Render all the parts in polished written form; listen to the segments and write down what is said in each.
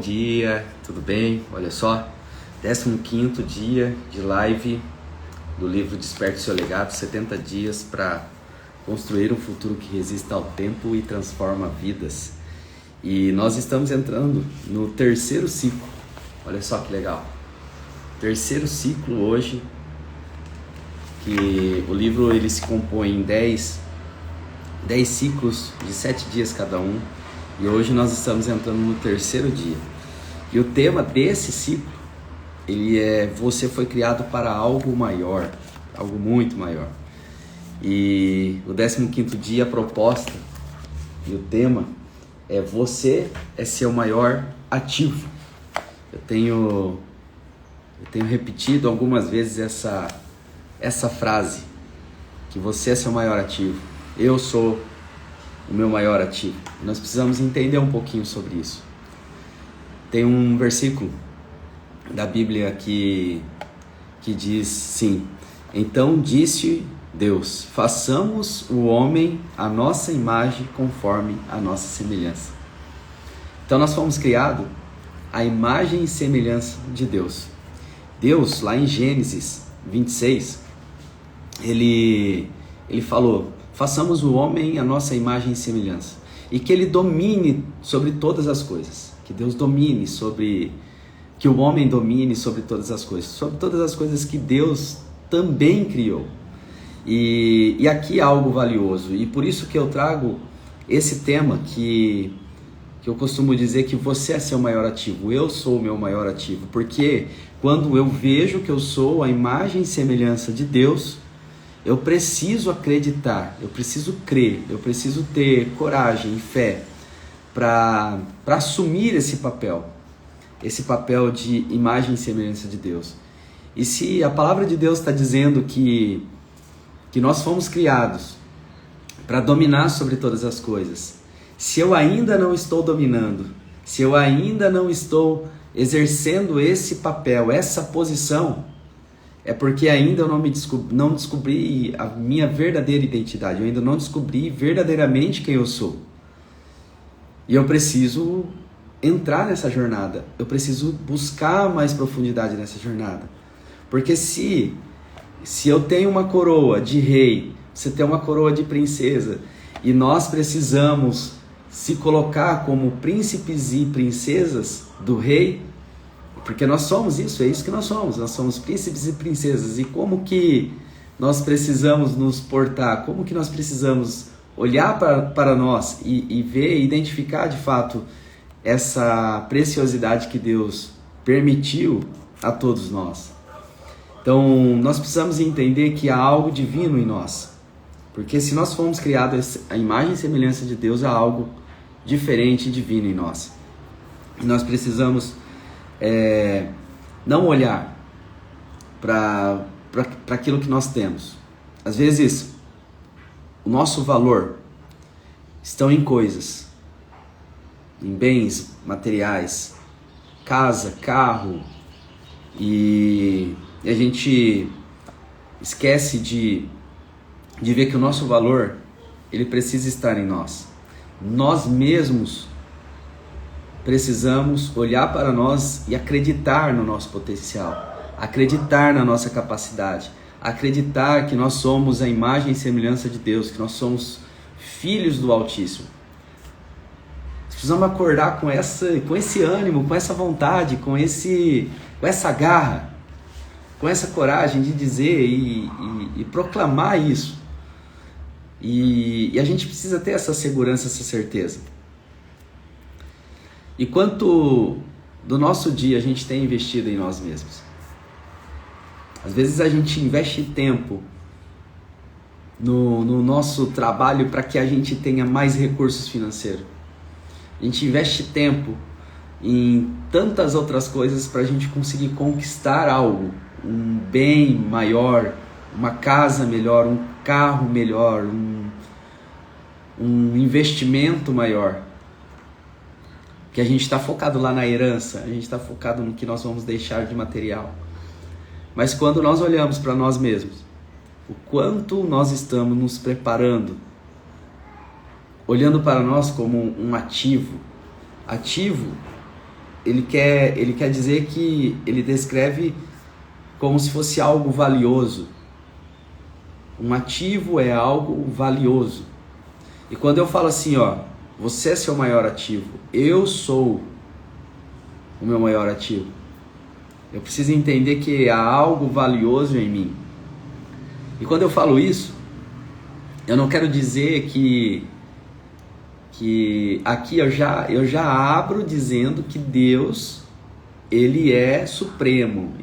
dia, tudo bem? Olha só, 15º dia de live do livro Desperte Seu Legado, 70 dias para construir um futuro que resista ao tempo e transforma vidas. E nós estamos entrando no terceiro ciclo, olha só que legal. Terceiro ciclo hoje, que o livro ele se compõe em 10 ciclos de 7 dias cada um. E hoje nós estamos entrando no terceiro dia. E o tema desse ciclo, ele é: você foi criado para algo maior, algo muito maior. E o 15º dia, a proposta e o tema é: você é seu maior ativo. Eu tenho repetido algumas vezes essa frase, que você é seu maior ativo. Eu sou o meu maior ativo. Nós precisamos entender um pouquinho sobre isso. Tem um versículo da Bíblia que diz sim: então disse Deus, façamos o homem à nossa imagem, conforme a nossa semelhança. Então nós fomos criados à imagem e semelhança de Deus. Deus, lá em Gênesis 26, ele falou: façamos o homem à nossa imagem e semelhança, e que ele domine sobre todas as coisas, que Deus domine sobre, que o homem domine sobre todas as coisas que Deus também criou. E aqui há algo valioso, e por isso que eu trago esse tema que eu costumo dizer que você é seu maior ativo, eu sou o meu maior ativo, porque quando eu vejo que eu sou a imagem e semelhança de Deus, eu preciso acreditar, eu preciso crer, eu preciso ter coragem e fé para assumir esse papel de imagem e semelhança de Deus. E se a palavra de Deus está dizendo que nós fomos criados para dominar sobre todas as coisas, se eu ainda não estou dominando, se eu ainda não estou exercendo esse papel, essa posição, é porque ainda eu não descobri a minha verdadeira identidade, eu ainda não descobri verdadeiramente quem eu sou. E eu preciso entrar nessa jornada, eu preciso buscar mais profundidade nessa jornada. Porque se eu tenho uma coroa de rei, você tem uma coroa de princesa, e nós precisamos se colocar como príncipes e princesas do rei, porque nós somos isso, é isso que nós somos príncipes e princesas. E como que nós precisamos nos portar, como que nós precisamos olhar para nós e ver, identificar de fato essa preciosidade que Deus permitiu a todos nós. Então nós precisamos entender que há algo divino em nós, porque se nós fomos criados à imagem e semelhança de Deus, há algo diferente e divino em nós. E nós precisamos não olhar para aquilo que nós temos. Às vezes, o nosso valor está em coisas, em bens materiais, casa, carro, e a gente esquece de ver que o nosso valor ele precisa estar em nós. Nós mesmos precisamos olhar para nós e acreditar no nosso potencial, acreditar na nossa capacidade, acreditar que nós somos a imagem e semelhança de Deus, que nós somos filhos do Altíssimo. Precisamos acordar com esse ânimo, com essa vontade, com essa garra, com essa coragem de dizer e proclamar isso. E a gente precisa ter essa segurança, essa certeza. E quanto do nosso dia a gente tem investido em nós mesmos? Às vezes a gente investe tempo no nosso trabalho para que a gente tenha mais recursos financeiros. A gente investe tempo em tantas outras coisas para a gente conseguir conquistar algo, um bem maior, uma casa melhor, um carro melhor, um investimento maior. Que a gente está focado lá na herança, a gente está focado no que nós vamos deixar de material. Mas quando nós olhamos para nós mesmos, o quanto nós estamos nos preparando, olhando para nós como um ativo ele quer dizer que ele descreve como se fosse algo valioso. Um ativo é algo valioso. E quando eu falo assim, ó, você é seu maior ativo, eu sou o meu maior ativo, eu preciso entender que há algo valioso em mim. E quando eu falo isso, eu não quero dizer que aqui eu já abro dizendo que Deus, ele é supremo,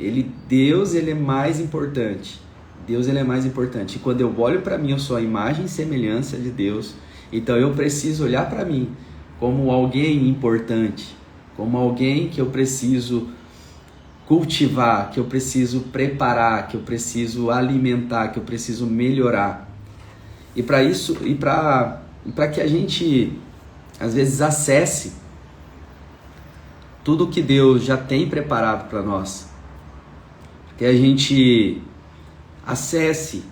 Deus ele é mais importante. Deus ele é mais importante. E quando eu olho para mim, eu sou a imagem e semelhança de Deus. Então eu preciso olhar para mim como alguém importante, como alguém que eu preciso cultivar, que eu preciso preparar, que eu preciso alimentar, que eu preciso melhorar. E para isso, e para que a gente às vezes acesse tudo que Deus já tem preparado para nós, que a gente acesse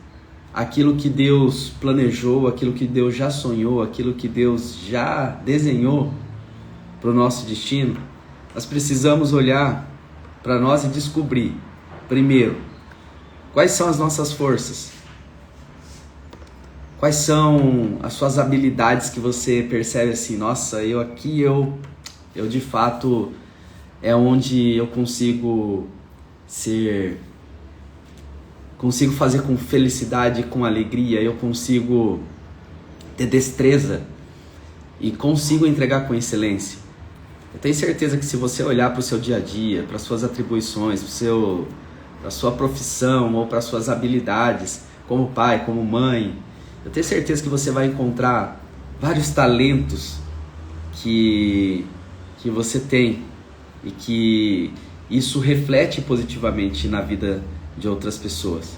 aquilo que Deus planejou, aquilo que Deus já sonhou, aquilo que Deus já desenhou para o nosso destino, nós precisamos olhar para nós e descobrir, primeiro, quais são as nossas forças, quais são as suas habilidades que você percebe assim, nossa, eu de fato é onde eu consigo fazer com felicidade, com alegria, eu consigo ter destreza e consigo entregar com excelência. Eu tenho certeza que se você olhar para o seu dia a dia, para as suas atribuições, para a sua profissão ou para as suas habilidades, como pai, como mãe, eu tenho certeza que você vai encontrar vários talentos que você tem e que isso reflete positivamente na vida de outras pessoas.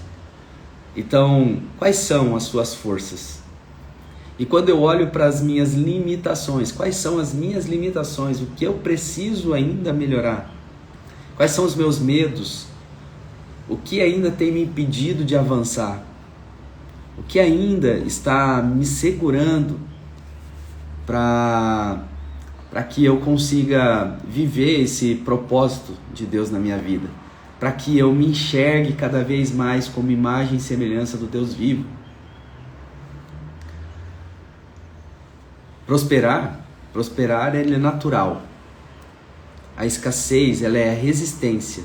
Então, quais são as suas forças? E quando eu olho para as minhas limitações, quais são as minhas limitações? O que eu preciso ainda melhorar? Quais são os meus medos? O que ainda tem me impedido de avançar? O que ainda está me segurando para que eu consiga viver esse propósito de Deus na minha vida? Para que eu me enxergue cada vez mais como imagem e semelhança do Deus vivo. Prosperar ele é natural. A escassez, ela é a resistência.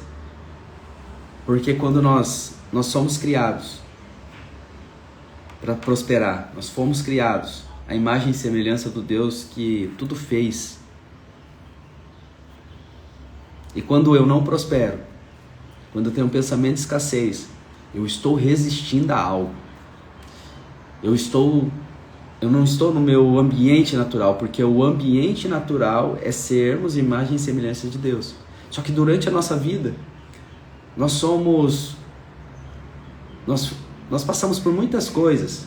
Porque quando nós somos criados para prosperar, nós fomos criados à imagem e semelhança do Deus que tudo fez. E quando eu não prospero, quando eu tenho um pensamento de escassez, eu estou resistindo a algo. Eu não estou no meu ambiente natural, porque o ambiente natural é sermos imagem e semelhança de Deus. Só que durante a nossa vida, nós passamos por muitas coisas.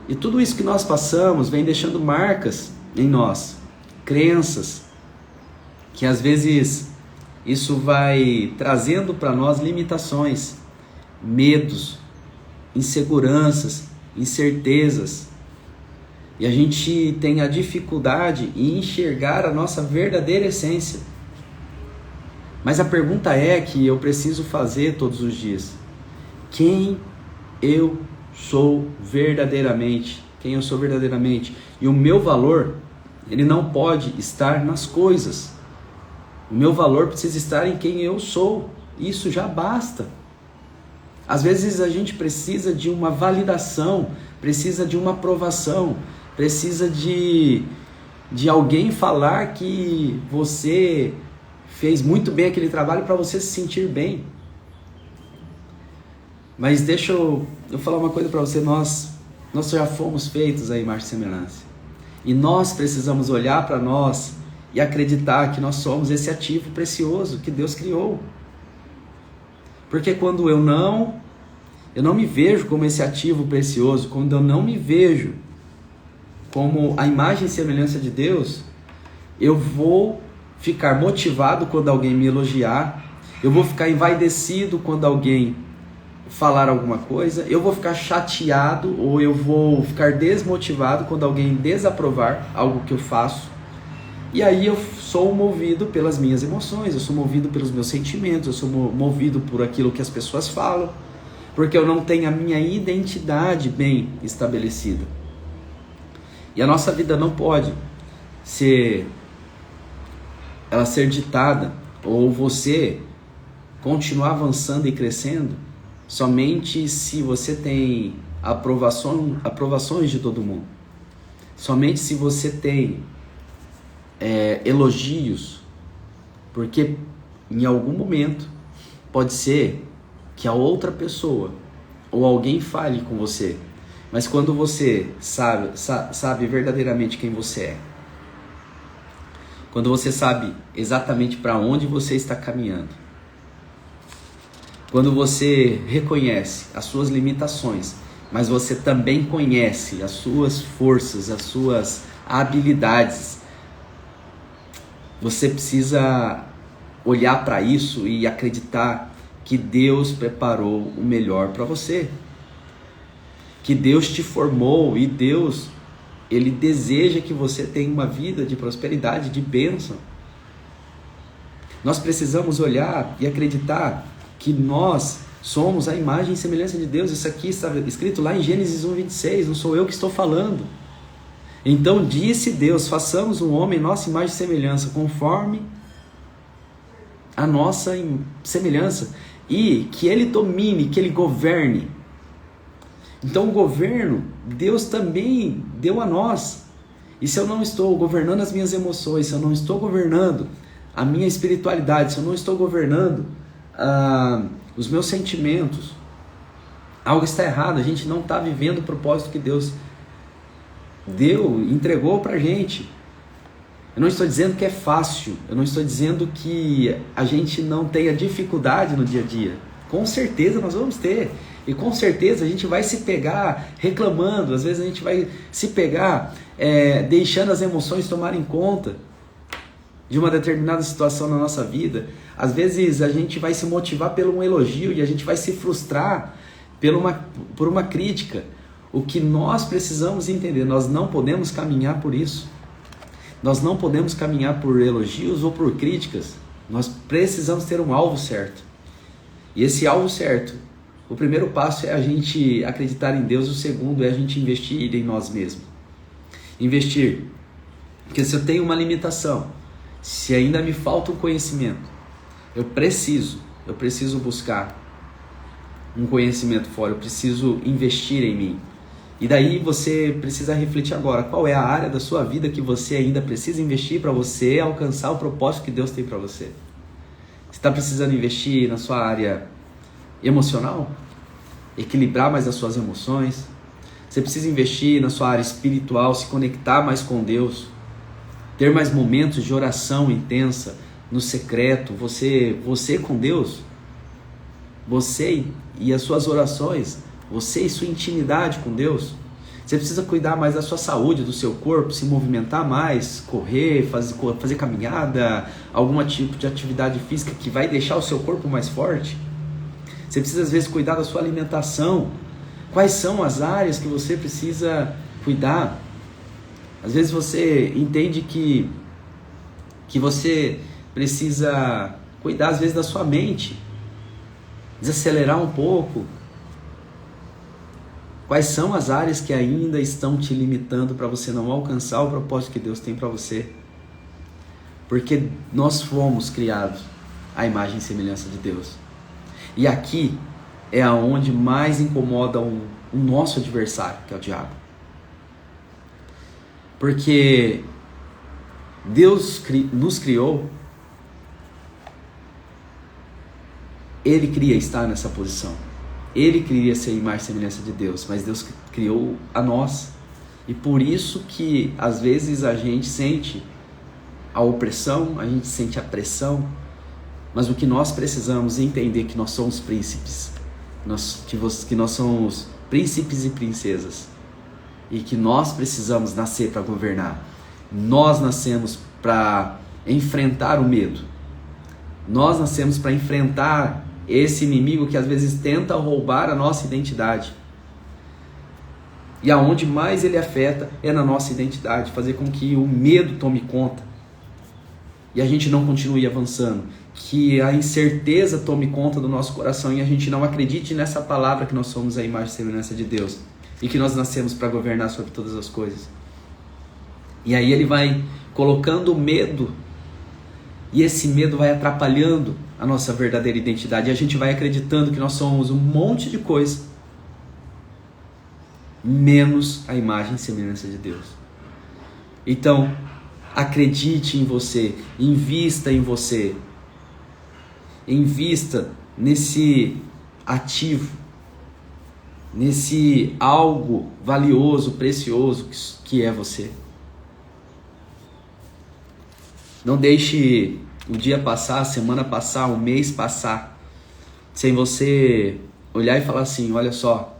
E tudo isso que nós passamos vem deixando marcas em nós, crenças, que às vezes isso vai trazendo para nós limitações, medos, inseguranças, incertezas. E a gente tem a dificuldade em enxergar a nossa verdadeira essência. Mas a pergunta é que eu preciso fazer todos os dias: quem eu sou verdadeiramente? Quem eu sou verdadeiramente? E o meu valor, ele não pode estar nas coisas. O meu valor precisa estar em quem eu sou. Isso já basta. Às vezes a gente precisa de uma validação, precisa de uma aprovação, precisa de alguém falar que você fez muito bem aquele trabalho para você se sentir bem. Mas deixa eu falar uma coisa para você, nós já fomos feitos à imagem e semelhança. E nós precisamos olhar para nós e acreditar que nós somos esse ativo precioso que Deus criou. Porque quando eu não me vejo como esse ativo precioso, quando eu não me vejo como a imagem e semelhança de Deus, eu vou ficar motivado quando alguém me elogiar, eu vou ficar envaidecido quando alguém falar alguma coisa, eu vou ficar chateado ou eu vou ficar desmotivado quando alguém desaprovar algo que eu faço. E aí eu sou movido pelas minhas emoções, eu sou movido pelos meus sentimentos, eu sou movido por aquilo que as pessoas falam, porque eu não tenho a minha identidade bem estabelecida. E a nossa vida não pode ser ditada, ou você continuar avançando e crescendo, somente se você tem aprovações de todo mundo. Somente se você tem elogios, porque em algum momento pode ser que a outra pessoa ou alguém fale com você, mas quando você sabe verdadeiramente quem você é, quando você sabe exatamente para onde você está caminhando, quando você reconhece as suas limitações, mas você também conhece as suas forças, as suas habilidades, você precisa olhar para isso e acreditar que Deus preparou o melhor para você. Que Deus te formou e Deus, Ele deseja que você tenha uma vida de prosperidade, de bênção. Nós precisamos olhar e acreditar que nós somos a imagem e semelhança de Deus. Isso aqui está escrito lá em Gênesis 1:26, não sou eu que estou falando. Então disse Deus, façamos um homem nossa imagem e semelhança, conforme a nossa semelhança, e que ele domine, que ele governe. Então o governo, Deus também deu a nós. E se eu não estou governando as minhas emoções, se eu não estou governando a minha espiritualidade, se eu não estou governando os meus sentimentos, algo está errado. A gente não está vivendo o propósito que Deus entregou pra gente. Eu não estou dizendo que é fácil, eu não estou dizendo que a gente não tenha dificuldade no dia a dia. Com certeza nós vamos ter, e com certeza a gente vai se pegar reclamando, às vezes a gente vai se pegar deixando as emoções tomarem conta de uma determinada situação na nossa vida. Às vezes a gente vai se motivar por um elogio e a gente vai se frustrar por uma crítica. O que nós precisamos entender, nós não podemos caminhar por isso. Nós não podemos caminhar por elogios ou por críticas. Nós precisamos ter um alvo certo. E esse alvo certo, o primeiro passo é a gente acreditar em Deus, o segundo é a gente investir em nós mesmos. Investir. Porque se eu tenho uma limitação, se ainda me falta um conhecimento, eu preciso buscar um conhecimento fora, eu preciso investir em mim. E daí você precisa refletir agora, qual é a área da sua vida que você ainda precisa investir para você alcançar o propósito que Deus tem para você. Você está precisando investir na sua área emocional? Equilibrar mais as suas emoções? Você precisa investir na sua área espiritual, se conectar mais com Deus, ter mais momentos de oração intensa, no secreto, você com Deus, você e as suas orações, você e sua intimidade com Deus. Você precisa cuidar mais da sua saúde, do seu corpo, se movimentar mais, correr, fazer caminhada, algum tipo de atividade física que vai deixar o seu corpo mais forte. Você precisa às vezes cuidar da sua alimentação. Quais são as áreas que você precisa cuidar? Às vezes você entende que você precisa cuidar às vezes da sua mente, desacelerar um pouco. Quais são as áreas que ainda estão te limitando para você não alcançar o propósito que Deus tem para você? Porque nós fomos criados à imagem e semelhança de Deus. E aqui é aonde mais incomoda o nosso adversário, que é o diabo. Porque Deus nos criou, Ele queria estar nessa posição. Ele queria ser a imagem e semelhança de Deus, mas Deus criou a nós. E por isso que às vezes a gente sente a opressão, a gente sente a pressão, mas o que nós precisamos entender que nós somos príncipes, que nós somos príncipes e princesas, e que nós precisamos nascer para governar. Nós nascemos para enfrentar o medo. Nós nascemos para enfrentar esse inimigo que às vezes tenta roubar a nossa identidade. E aonde mais ele afeta é na nossa identidade, fazer com que o medo tome conta. e a gente não continue avançando, que a incerteza tome conta do nosso coração e a gente não acredite nessa palavra que nós somos a imagem e semelhança de Deus e que nós nascemos para governar sobre todas as coisas. E aí ele vai colocando medo, e esse medo vai atrapalhando a nossa verdadeira identidade, e a gente vai acreditando que nós somos um monte de coisa, menos a imagem e semelhança de Deus. Então, acredite em você, invista em você, invista nesse ativo, nesse algo valioso, precioso que é você. Não deixe o dia passar, a semana passar, o mês passar, sem você olhar e falar assim, olha só,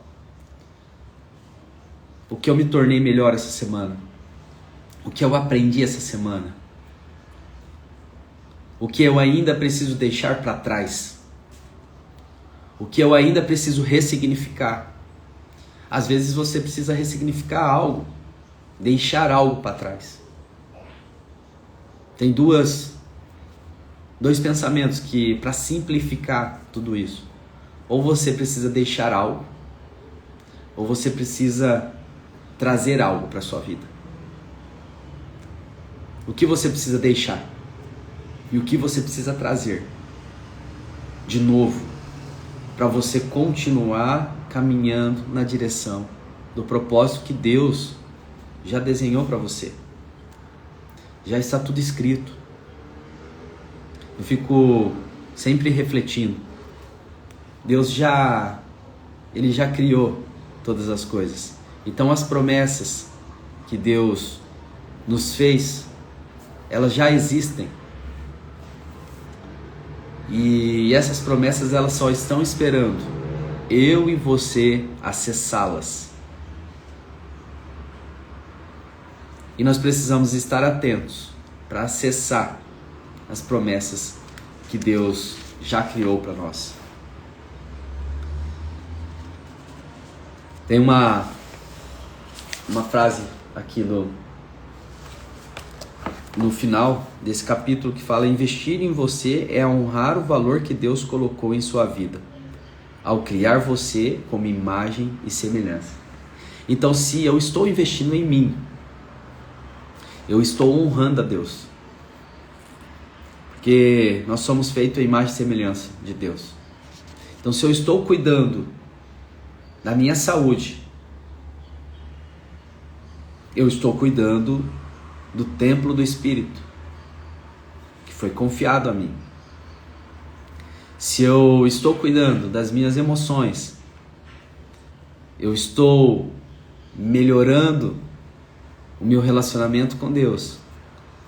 o que eu me tornei melhor essa semana, o que eu aprendi essa semana, o que eu ainda preciso deixar para trás, o que eu ainda preciso ressignificar. Às vezes você precisa ressignificar algo, deixar algo para trás. Tem dois pensamentos que, para simplificar tudo isso, ou você precisa deixar algo, ou você precisa trazer algo para a sua vida. O que você precisa deixar e o que você precisa trazer de novo para você continuar caminhando na direção do propósito que Deus já desenhou para você. Já está tudo escrito. Eu fico sempre refletindo. Ele já criou todas as coisas. Então as promessas que Deus nos fez, elas já existem. E essas promessas, elas só estão esperando eu e você acessá-las. E nós precisamos estar atentos para acessar as promessas que Deus já criou para nós. Tem uma frase aqui no final desse capítulo que fala: investir em você é honrar o valor que Deus colocou em sua vida, ao criar você como imagem e semelhança. Então, se eu estou investindo em mim, eu estou honrando a Deus, porque nós somos feitos à imagem e semelhança de Deus. Então, se eu estou cuidando da minha saúde, eu estou cuidando do templo do Espírito, que foi confiado a mim. Se eu estou cuidando das minhas emoções, eu estou melhorando o meu relacionamento com Deus.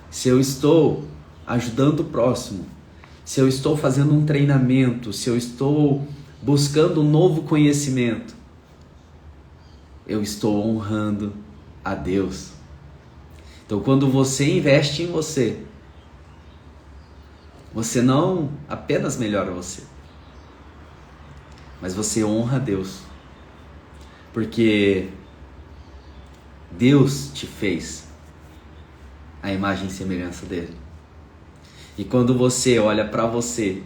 Se eu estou ajudando o próximo, se eu estou fazendo um treinamento, se eu estou buscando um novo conhecimento, eu estou honrando a Deus. Então, quando você investe em você, você não apenas melhora você, mas você honra a Deus, porque Deus te fez a imagem e semelhança dele. E quando você olha para você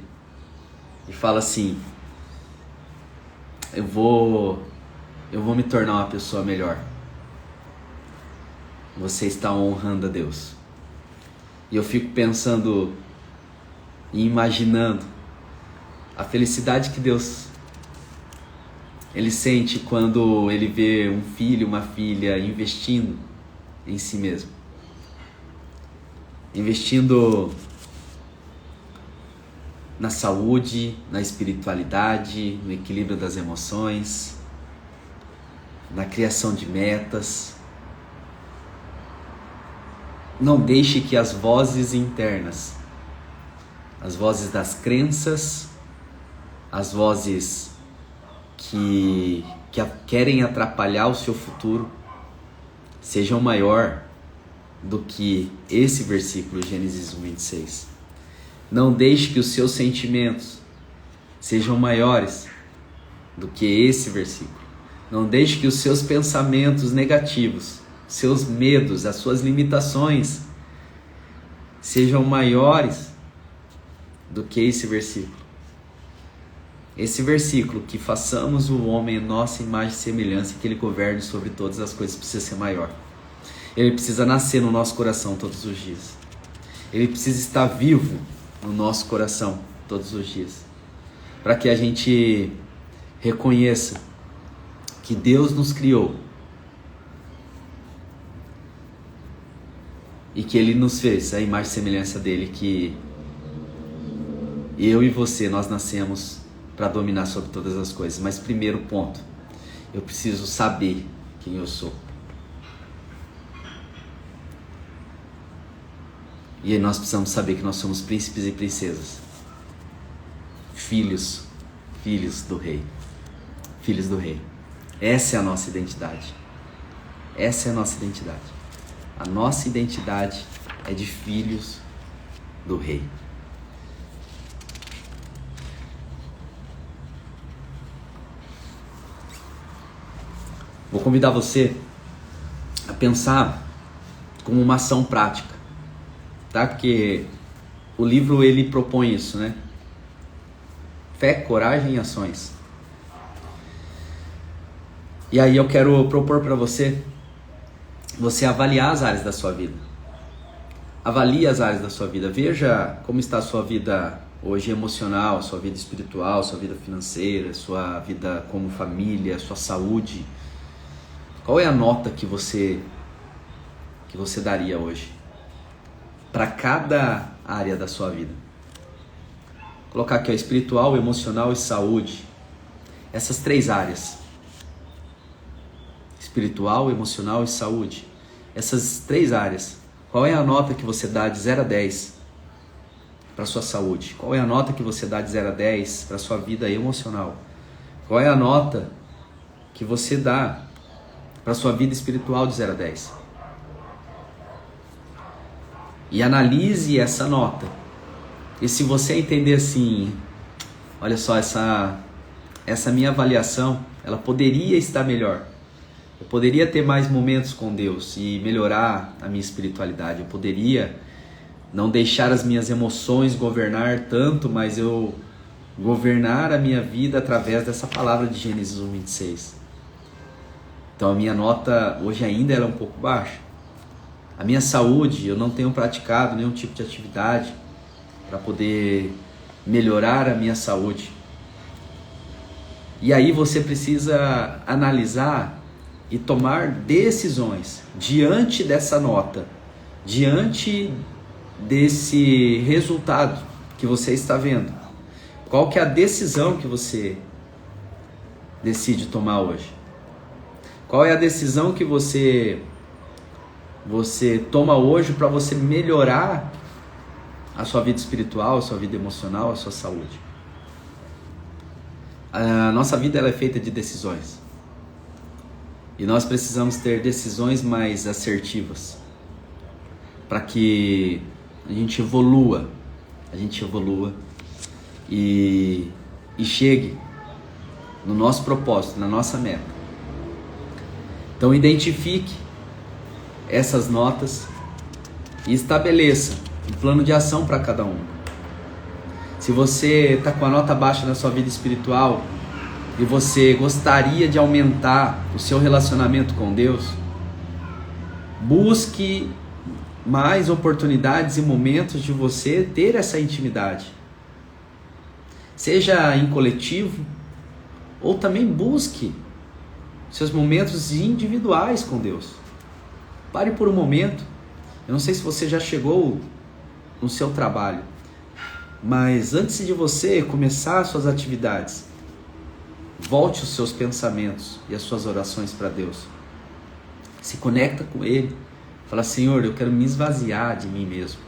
e fala assim, eu vou me tornar uma pessoa melhor, você está honrando a Deus. E eu fico pensando e imaginando a felicidade que Deus ele sente quando ele vê um filho, uma filha investindo em si mesmo, investindo na saúde, na espiritualidade, no equilíbrio das emoções, na criação de metas. Não deixe que as vozes internas, as vozes das crenças, as vozes que querem atrapalhar o seu futuro, sejam maior do que esse versículo, Gênesis 1:26. Não deixe que os seus sentimentos sejam maiores do que esse versículo. Não deixe que os seus pensamentos negativos, seus medos, as suas limitações sejam maiores do que esse versículo. Esse versículo, que façamos o homem nossa imagem e semelhança, que ele governe sobre todas as coisas, precisa ser maior. Ele precisa nascer no nosso coração todos os dias. Ele precisa estar vivo no nosso coração todos os dias, para que a gente reconheça que Deus nos criou e que Ele nos fez a imagem e semelhança dele, que eu e você, nós nascemos para dominar sobre todas as coisas. Mas primeiro ponto, eu preciso saber quem eu sou. E aí nós precisamos saber que nós somos príncipes e princesas, filhos do rei, filhos do rei. Essa é a nossa identidade. Essa é a nossa identidade. A nossa identidade é de filhos do rei. Vou convidar você a pensar como uma ação prática, tá? Porque o livro, ele propõe isso, né? Fé, coragem e ações. E aí eu quero propor para você avaliar as áreas da sua vida. Avalie as áreas da sua vida. Veja como está a sua vida hoje emocional, sua vida espiritual, sua vida financeira, sua vida como família, sua saúde. Qual é a nota que você daria hoje para cada área da sua vida? Vou colocar aqui, ó, espiritual, emocional e saúde. Essas três áreas. Espiritual, emocional e saúde. Essas três áreas. Qual é a nota que você dá de 0 a 10 para sua saúde? Qual é a nota que você dá de 0 a 10 para sua vida emocional? Qual é a nota que você dá para sua vida espiritual de 0 a 10? E analise essa nota. E se você entender assim, olha só, essa minha avaliação, ela poderia estar melhor. Eu poderia ter mais momentos com Deus e melhorar a minha espiritualidade. Eu poderia não deixar as minhas emoções governar tanto, mas eu governar a minha vida através dessa palavra de Gênesis 1:26. Então a minha nota hoje ainda é um pouco baixa. A minha saúde, eu não tenho praticado nenhum tipo de atividade para poder melhorar a minha saúde. E aí você precisa analisar e tomar decisões diante dessa nota, diante desse resultado que você está vendo. Qual que é a decisão que você decide tomar hoje? Qual é a decisão que você toma hoje para você melhorar a sua vida espiritual, a sua vida emocional, a sua saúde? A nossa vida, ela é feita de decisões. E nós precisamos ter decisões mais assertivas para que a gente evolua e chegue no nosso propósito, na nossa meta. Então identifique essas notas e estabeleça um plano de ação para cada uma. Se você está com a nota baixa na sua vida espiritual e você gostaria de aumentar o seu relacionamento com Deus, busque mais oportunidades e momentos de você ter essa intimidade. Seja em coletivo, ou também busque seus momentos individuais com Deus. Pare por um momento. Eu não sei se você já chegou no seu trabalho, mas antes de você começar as suas atividades, volte os seus pensamentos e as suas orações para Deus. Se conecta com Ele. Fala: Senhor, eu quero me esvaziar de mim mesmo.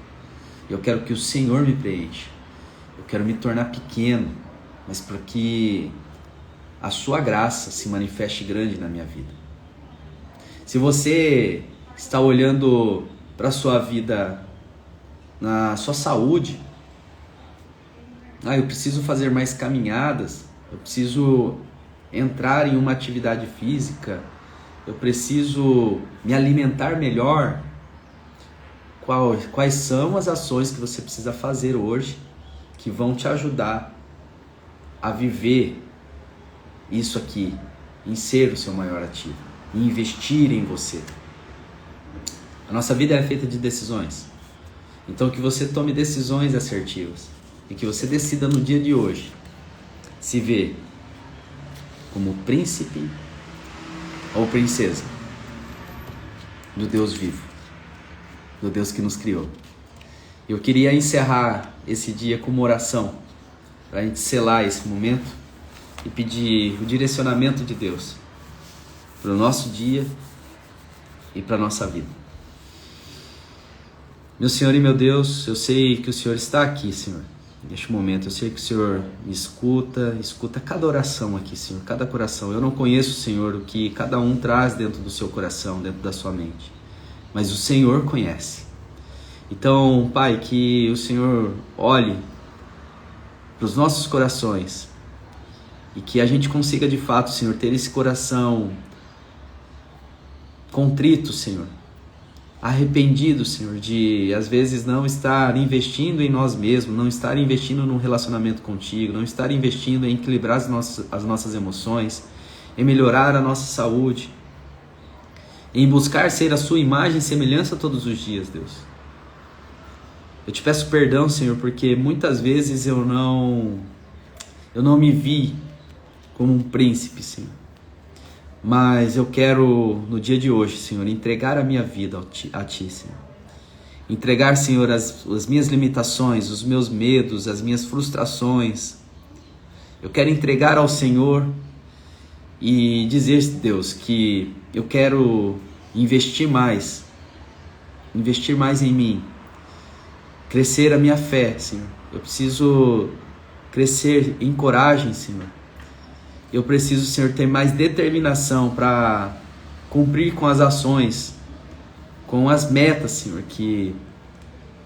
Eu quero que o Senhor me preencha. Eu quero me tornar pequeno, mas para que a sua graça se manifeste grande na minha vida. Se você está olhando para a sua vida, na sua saúde, eu preciso fazer mais caminhadas, eu preciso entrar em uma atividade física, eu preciso me alimentar melhor. quais são as ações que você precisa fazer hoje que vão te ajudar a viver isso aqui, em ser o seu maior ativo, em investir em você. A nossa vida é feita de decisões. Então que você tome decisões assertivas e que você decida no dia de hoje se ver como príncipe ou princesa do Deus vivo, do Deus que nos criou. Eu queria encerrar esse dia com uma oração para a gente selar esse momento e pedir o direcionamento de Deus para o nosso dia e para a nossa vida. Meu Senhor e meu Deus, eu sei que o Senhor está aqui, Senhor, neste momento. Eu sei que o Senhor me escuta cada oração aqui, Senhor, cada coração. Eu não conheço, Senhor, o que cada um traz dentro do seu coração, dentro da sua mente, mas o Senhor conhece. Então, Pai, que o Senhor olhe para os nossos corações e que a gente consiga de fato, Senhor, ter esse coração contrito, Senhor, arrependido, Senhor, de às vezes não estar investindo em nós mesmos, não estar investindo num relacionamento contigo, não estar investindo em equilibrar as nossas emoções, em melhorar a nossa saúde, em buscar ser a sua imagem e semelhança todos os dias, Deus. Eu te peço perdão, Senhor, porque muitas vezes eu não me vi como um príncipe, Senhor. Mas eu quero, no dia de hoje, Senhor, entregar a minha vida a Ti, Senhor. Entregar, Senhor, as minhas limitações, os meus medos, as minhas frustrações. Eu quero entregar ao Senhor e dizer, Deus, que eu quero investir mais em mim. Crescer a minha fé, Senhor. Eu preciso crescer em coragem, Senhor. Eu preciso, Senhor, ter mais determinação para cumprir com as ações, com as metas, Senhor, que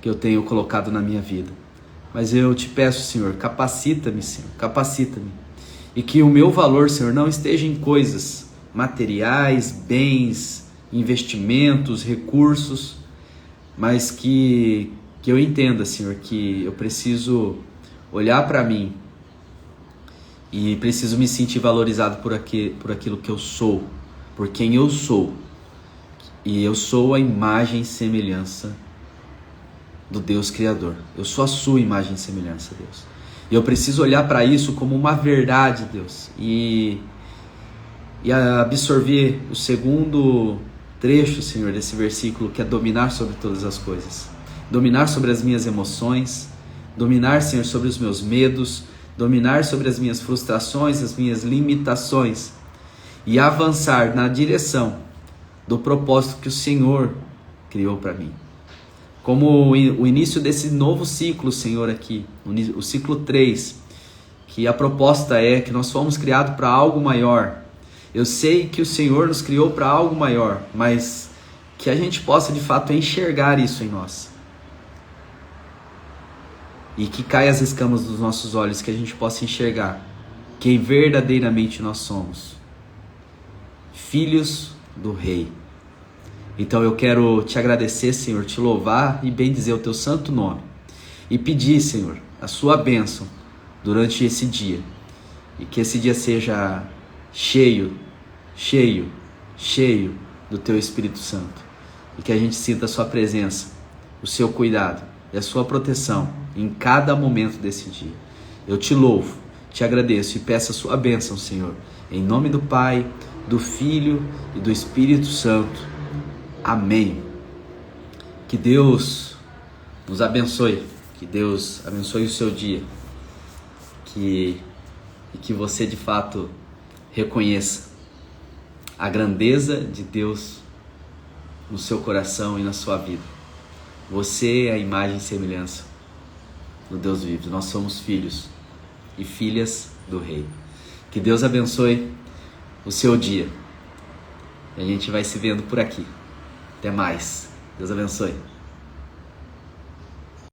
eu tenho colocado na minha vida. Mas eu te peço, Senhor, capacita-me, Senhor, capacita-me. E que o meu valor, Senhor, não esteja em coisas materiais, bens, investimentos, recursos, mas que eu entenda, Senhor, que eu preciso olhar para mim e preciso me sentir valorizado por aquilo que eu sou, por quem eu sou. E eu sou a imagem e semelhança do Deus Criador. Eu sou a sua imagem e semelhança, Deus. E eu preciso olhar para isso como uma verdade, Deus. E absorver o segundo trecho, Senhor, desse versículo, que é dominar sobre todas as coisas. Dominar sobre as minhas emoções, dominar, Senhor, sobre os meus medos, dominar sobre as minhas frustrações, as minhas limitações e avançar na direção do propósito que o Senhor criou para mim. Como o início desse novo ciclo, Senhor, aqui, o ciclo 3, que a proposta é que nós fomos criados para algo maior. Eu sei que o Senhor nos criou para algo maior, mas que a gente possa de fato enxergar isso em nós. E que caia as escamas dos nossos olhos, que a gente possa enxergar quem verdadeiramente nós somos. Filhos do Rei. Então eu quero te agradecer, Senhor, te louvar e bendizer o teu santo nome. E pedir, Senhor, a sua bênção durante esse dia. E que esse dia seja cheio do teu Espírito Santo. E que a gente sinta a sua presença, o seu cuidado e a sua proteção em cada momento desse dia. Eu te louvo, te agradeço e peço a sua bênção, Senhor, em nome do Pai, do Filho e do Espírito Santo. Amém. Que Deus nos abençoe, que Deus abençoe o seu dia, e que você de fato reconheça a grandeza de Deus no seu coração e na sua vida. Você é a imagem e semelhança do Deus vivo. Nós somos filhos e filhas do Rei. Que Deus abençoe o seu dia. E a gente vai se vendo por aqui. Até mais. Deus abençoe.